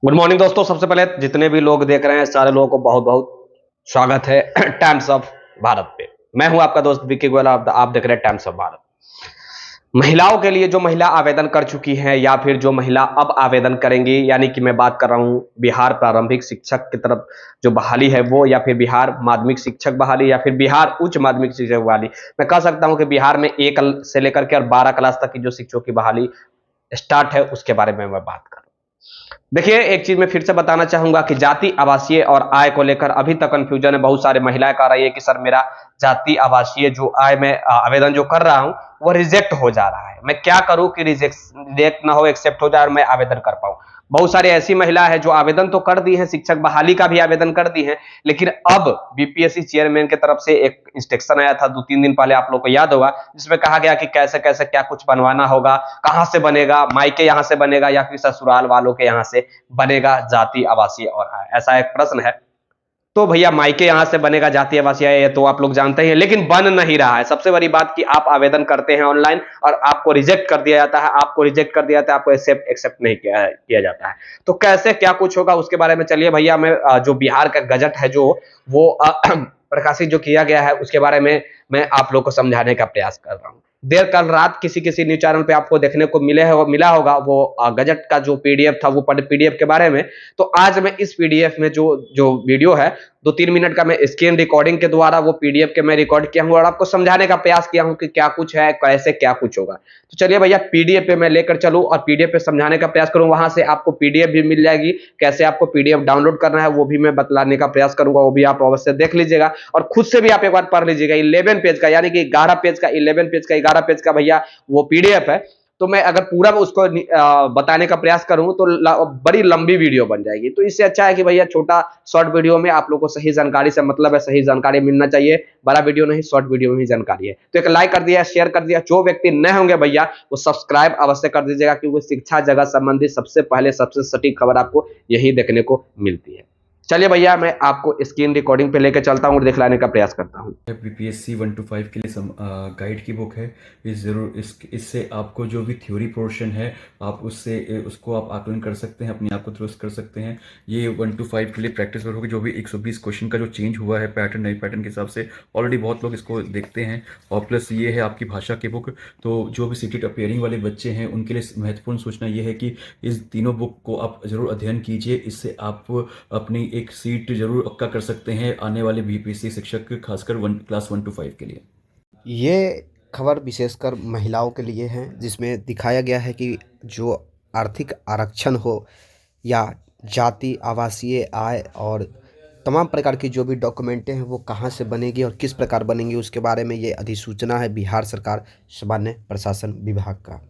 Good morning दोस्तों। सबसे पहले जितने भी लोग देख रहे हैं सारे लोगों को बहुत बहुत स्वागत है टाइम्स ऑफ भारत पे। मैं हूं आपका दोस्त विकी गोयल। आप देख रहे हैं टाइम्स ऑफ भारत। महिलाओं के लिए जो महिला आवेदन कर चुकी हैं या फिर जो महिला अब आवेदन करेंगी, यानी कि मैं बात कर रहा हूं बिहार प्रारंभिक शिक्षक की तरफ जो बहाली है वो, या फिर बिहार माध्यमिक शिक्षक बहाली, या फिर बिहार उच्च माध्यमिक शिक्षक बहाली। मैं कह सकता हूं कि बिहार में 1 से लेकर के और 12 क्लास तक की जो शिक्षकों की बहाली स्टार्ट है उसके बारे में मैं बात कर रहा हूं। देखिए, एक चीज मैं फिर से बताना चाहूंगा कि जाति आवासीय और आय को लेकर अभी तक कंफ्यूजन है। बहुत सारे महिलाएं कह रही है कि सर मेरा जाति आवासीय जो आय में आवेदन जो कर रहा हूं वो रिजेक्ट हो जा रहा है। मैं क्या करूं कि रिजेक्ट ना हो, एक्सेप्ट हो जाए और मैं आवेदन कर पाऊं। बहुत सारी ऐसी महिला है जो आवेदन तो कर दी है, शिक्षक बहाली का भी आवेदन कर दी है, लेकिन अब बीपीएससी चेयरमैन की तरफ से एक इंस्ट्रक्शन आया था 2-3 दिन पहले, आप लोग को याद होगा, जिसमें कहा गया कि कैसे कैसे क्या कुछ बनवाना होगा, कहां से बनेगा, मायके यहां से बनेगा या फिर ससुराल वालों के यहां से बनेगा जाति आवासीय और आय, ऐसा एक प्रश्न है। तो भैया मायके यहां से बनेगा जाति आवासीय आय, ये तो आप लोग जानते ही हैं, लेकिन बन नहीं रहा है। सबसे बड़ी बात कि आप आवेदन करते हैं ऑनलाइन और आपको रिजेक्ट कर दिया जाता है, आपको रिजेक्ट कर दिया जाता है, आपको एक्सेप्ट नहीं किया जाता है। तो कैसे क्या कुछ होगा उसके बारे में चलिए भैया, मैं जो बिहार का गजट है जो वो प्रकाशित जो किया गया है उसके बारे में मैं आप लोग को समझाने का प्रयास कर रहा हूँ। देर कल रात किसी किसी न्यूज चैनल पे आपको देखने को मिला होगा वो गजट का जो पीडीएफ था, वो पीडीएफ के बारे में। तो आज मैं इस पीडीएफ में जो जो वीडियो है 2-3 मिनट का, मैं स्क्रीन रिकॉर्डिंग के द्वारा वो पीडीएफ के मैं रिकॉर्ड किया हूं और आपको समझाने का प्रयास किया हूं कि क्या कुछ है, कैसे क्या कुछ होगा। तो चलिए भैया पीडीएफ पे मैं लेकर चलूं और पीडीएफ पे समझाने का प्रयास करूं। वहां से आपको पीडीएफ भी मिल जाएगी, कैसे आपको पीडीएफ डाउनलोड करना है वो भी मैं बतलाने का प्रयास करूंगा, वो भी आप अवश्य देख लीजिएगा और खुद से भी आप एक बार पढ़ लीजिएगा। 11 पेज का, यानी कि 11 पेज का, 11 पेज का, 11 पेज का भैया वो पीडीएफ है। तो मैं अगर पूरा उसको बताने का प्रयास करूं तो बड़ी लंबी वीडियो बन जाएगी। तो इससे अच्छा है कि भैया छोटा शॉर्ट वीडियो में आप लोग को सही जानकारी से मतलब है, सही जानकारी मिलना चाहिए। बड़ा वीडियो नहीं, शॉर्ट वीडियो में ही जानकारी है। तो एक लाइक कर दिया, शेयर कर दिया। जो व्यक्ति नए होंगे भैया वो सब्सक्राइब अवश्य कर दीजिएगा, क्योंकि शिक्षा जगत संबंधी सबसे पहले सबसे सटीक खबर आपको यही देखने को मिलती है। चलिए भैया मैं आपको स्क्रीन रिकॉर्डिंग पे लेकर चलता हूँ और दिखलाने का प्रयास करता हूँ। बीपीएससी 1 to 5 के लिए गाइड की बुक है। इससे आपको जो भी थ्योरी पोर्शन है आप उसको आप आकलन कर सकते हैं, अपने आप को दुरुस्त कर सकते हैं। ये 1 to 5 के लिए प्रैक्टिस वर्क होगी। जो भी 120 क्वेश्चन का जो चेंज हुआ है पैटर्न, नए पैटर्न के हिसाब से ऑलरेडी बहुत लोग इसको देखते हैं। और प्लस ये है आपकी भाषा की बुक। तो जो भी सीटेट अपेयरिंग वाले बच्चे हैं उनके लिए महत्वपूर्ण सूचना ये है कि इस तीनों बुक को आप ज़रूर अध्ययन कीजिए। इससे आप अपनी एक सीट जरूर पक्का कर सकते हैं आने वाले बीपीएससी शिक्षक, खासकर क्लास 1 to 5 के लिए। ये खबर विशेषकर महिलाओं के लिए है, जिसमें दिखाया गया है कि जो आर्थिक आरक्षण हो या जाति आवासीय आय और तमाम प्रकार की जो भी डॉक्यूमेंटें हैं वो कहाँ से बनेगी और किस प्रकार बनेंगी, उसके बारे में ये अधिसूचना है बिहार सरकार सामान्य प्रशासन विभाग का,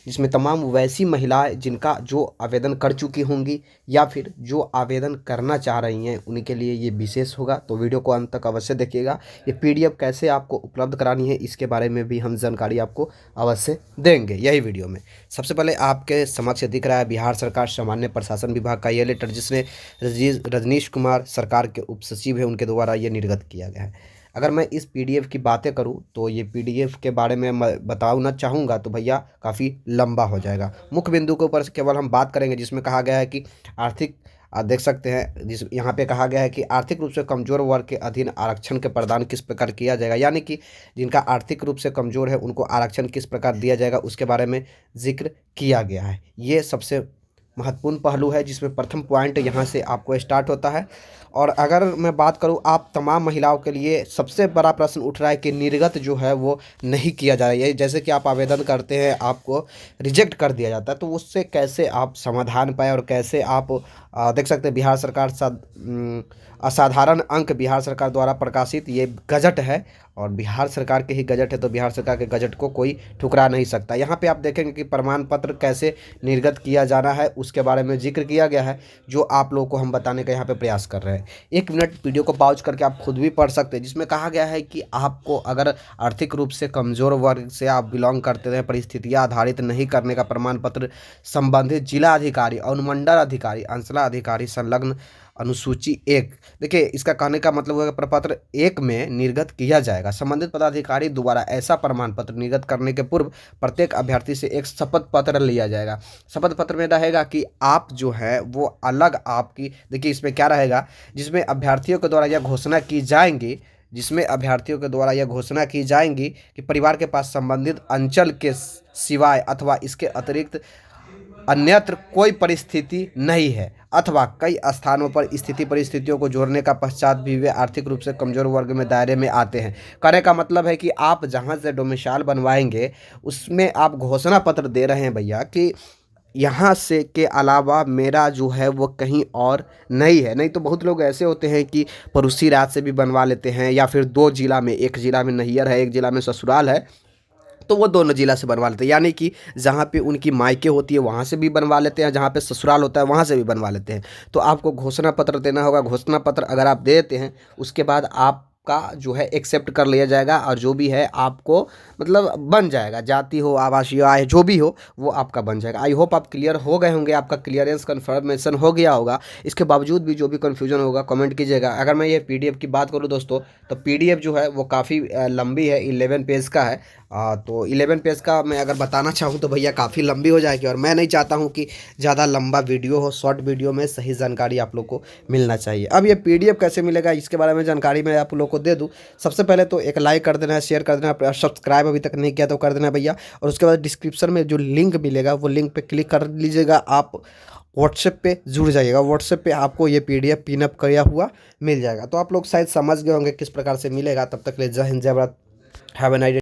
जिसमें तमाम वैसी महिलाएं जिनका जो आवेदन कर चुकी होंगी या फिर जो आवेदन करना चाह रही हैं उनके लिए ये विशेष होगा। तो वीडियो को अंत तक अवश्य देखिएगा। ये पीडीएफ कैसे आपको उपलब्ध करानी है इसके बारे में भी हम जानकारी आपको अवश्य देंगे यही वीडियो में। सबसे पहले आपके समक्ष दिख रहा है बिहार सरकार सामान्य प्रशासन विभाग का ये लेटर, जिसमें रजनीश कुमार सरकार के उप सचिव हैं, उनके द्वारा ये निर्गत किया गया है। अगर मैं इस पीडीएफ की बातें करूं तो ये पीडीएफ के बारे में मैं बताना चाहूँगा तो भैया काफ़ी लंबा हो जाएगा। मुख्य बिंदु के ऊपर केवल हम बात करेंगे, जिसमें कहा गया है कि आर्थिक देख सकते हैं जिस यहाँ पे कहा गया है कि आर्थिक रूप से कमज़ोर वर्ग के अधीन आरक्षण के प्रदान किस प्रकार किया जाएगा, यानी कि जिनका आर्थिक रूप से कमज़ोर है उनको आरक्षण किस प्रकार दिया जाएगा उसके बारे में जिक्र किया गया है। ये सबसे महत्वपूर्ण पहलू है, जिसमें प्रथम पॉइंट यहाँ से आपको स्टार्ट होता है। और अगर मैं बात करूँ आप तमाम महिलाओं के लिए सबसे बड़ा प्रश्न उठ रहा है कि निर्गत जो है वो नहीं किया जा रहा है। जैसे कि आप आवेदन करते हैं आपको रिजेक्ट कर दिया जाता है, तो उससे कैसे आप समाधान पाए और कैसे आप देख सकते हैं बिहार सरकार असाधारण अंक बिहार सरकार द्वारा प्रकाशित ये गजट है और बिहार सरकार के ही गजट है, तो बिहार सरकार के गजट को कोई ठुकरा नहीं सकता। यहाँ पे आप देखेंगे कि प्रमाण पत्र कैसे निर्गत किया जाना है उसके बारे में जिक्र किया गया है, जो आप लोगों को हम बताने का यहाँ पे प्रयास कर रहे हैं। 1 मिनट वीडियो को पॉज करके आप खुद भी पढ़ सकते हैं, जिसमें कहा गया है कि आपको अगर आर्थिक रूप से कमज़ोर वर्ग से आप बिलोंग करते हैं, परिस्थितियाँ आधारित नहीं करने का प्रमाण पत्र संबंधित जिला अधिकारी, अनुमंडल अधिकारी, अंचला अधिकारी, संलग्न अनुसूची 1। देखिए इसका कहने का मतलब होगा प्रपत्र 1 में निर्गत किया जाएगा। संबंधित पदाधिकारी द्वारा ऐसा प्रमाण पत्र निर्गत करने के पूर्व प्रत्येक अभ्यर्थी से एक शपथ पत्र लिया जाएगा। शपथ पत्र में रहेगा कि आप जो है वो अलग आपकी, देखिए इसमें क्या रहेगा, जिसमें अभ्यर्थियों के द्वारा यह घोषणा की जाएंगी कि परिवार के पास संबंधित अंचल के सिवाय अथवा इसके अतिरिक्त अन्यत्र कोई परिस्थिति नहीं है, अथवा कई स्थानों पर स्थिति परिस्थितियों को जोड़ने का पश्चात भी वे आर्थिक रूप से कमजोर वर्ग में दायरे में आते हैं। कहने का मतलब है कि आप जहां से डोमिसाइल बनवाएंगे उसमें आप घोषणा पत्र दे रहे हैं भैया कि यहाँ से के अलावा मेरा जो है वो कहीं और नहीं है। नहीं तो बहुत लोग ऐसे होते हैं कि पड़ोसी राज्य से भी बनवा लेते हैं, या फिर 2 जिला में, एक जिला में नैहर है, एक जिला में ससुराल है, तो वो दोनों जिला से बनवा लेते हैं। यानी कि जहाँ पे उनकी मायके होती है वहाँ से भी बनवा लेते हैं, जहाँ पे ससुराल होता है वहाँ से भी बनवा लेते हैं। तो आपको घोषणा पत्र देना होगा। घोषणा पत्र अगर आप दे देते हैं उसके बाद आपका जो है एक्सेप्ट कर लिया जाएगा, और जो भी है आपको मतलब बन जाएगा, जाति हो, आवासीय आय जो भी हो वो आपका बन जाएगा। आई होप आप क्लियर हो गए होंगे, आपका क्लियरेंस कन्फर्मेशन हो गया होगा। इसके बावजूद भी जो भी कन्फ्यूजन होगा कमेंट कीजिएगा। अगर मैं ये पीडीएफ की बात करूँ दोस्तों, तो पीडीएफ जो है वो काफ़ी लंबी है, 11 पेज का है। तो 11 पेज का मैं अगर बताना चाहूँ तो भैया काफ़ी लंबी हो जाएगी, और मैं नहीं चाहता हूँ कि ज़्यादा लंबा वीडियो हो। शॉर्ट वीडियो में सही जानकारी आप लोग को मिलना चाहिए। अब ये पीडीएफ कैसे मिलेगा इसके बारे में जानकारी मैं आप लोग को दे दूँ। सबसे पहले तो एक लाइक कर देना है, शेयर कर देना, सब्सक्राइब अभी तक नहीं किया तो कर देना भैया। और उसके बाद डिस्क्रिप्शन में जो लिंक मिलेगा वो लिंक पे क्लिक कर लीजिएगा, आप व्हाट्सएप पे जुड़ जाइएगा। व्हाट्सएप पे आपको ये पीडीएफ पिनअप किया हुआ मिल जाएगा। तो आप लोग शायद समझ गए होंगे किस प्रकार से मिलेगा। तब तक ले जय हिंद, जय Bharat, have a nice day.